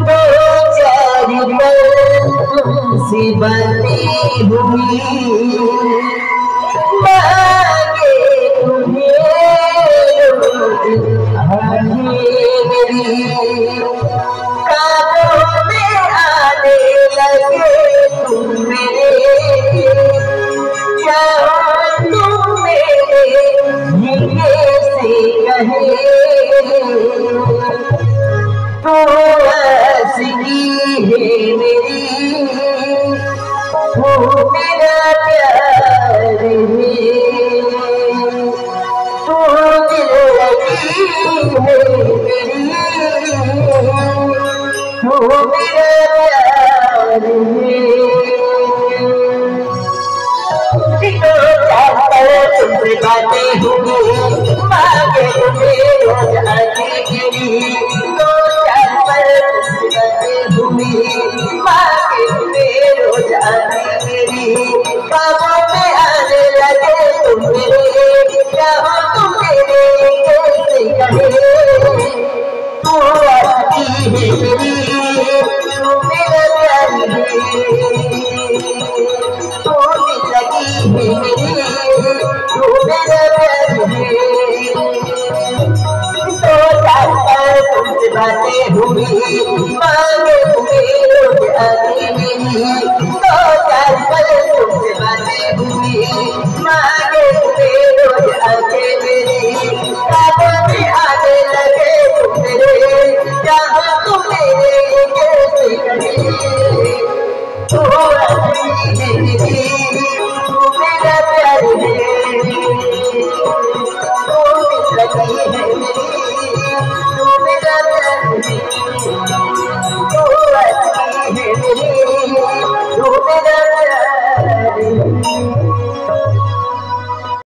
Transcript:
दो चार पल तुमसे बातें हुई, मांगे तुम्हें रोज आने मेरी, कानों में आने लगे तुम मेरे, चाहो तुम मेरे धीरे से कहे, तो हंसती है मेरी, वो मेरा प्यार है, तो दिल लगी है मेरी, वो मेरा प्यार है। तुमसे बातें हुई, मांगे तुम्हें रोज आने गिरी, दो चार पल तुमसे बातें हुई, मांगे तुम्हें रोज आने गिरी, ख्वाबों में आने लगे तुम मेरे, चाहो तुम मेरे कैसे कहे, तू आती है मेरी, तू मेरा प्यार है, तू लगी है मेरी, तू मेरा प्यार है। दो चार पल तुमसे बातें हुई, मांगे तुम्हें रोज आने मेरी, दो चार पल तुमसे बातें हुई, मांगे तुम्हें रोज आने मेरी, ख्वाबों में आने लगे तुम मेरे, चाहो तुम मेरे कैसे कहे, तू आती है मेरी, तू मेरा प्यार है, तू लगी है मेरी, तू मेरा प्यार है, तू आती है मेरी, तू मेरा प्यार है।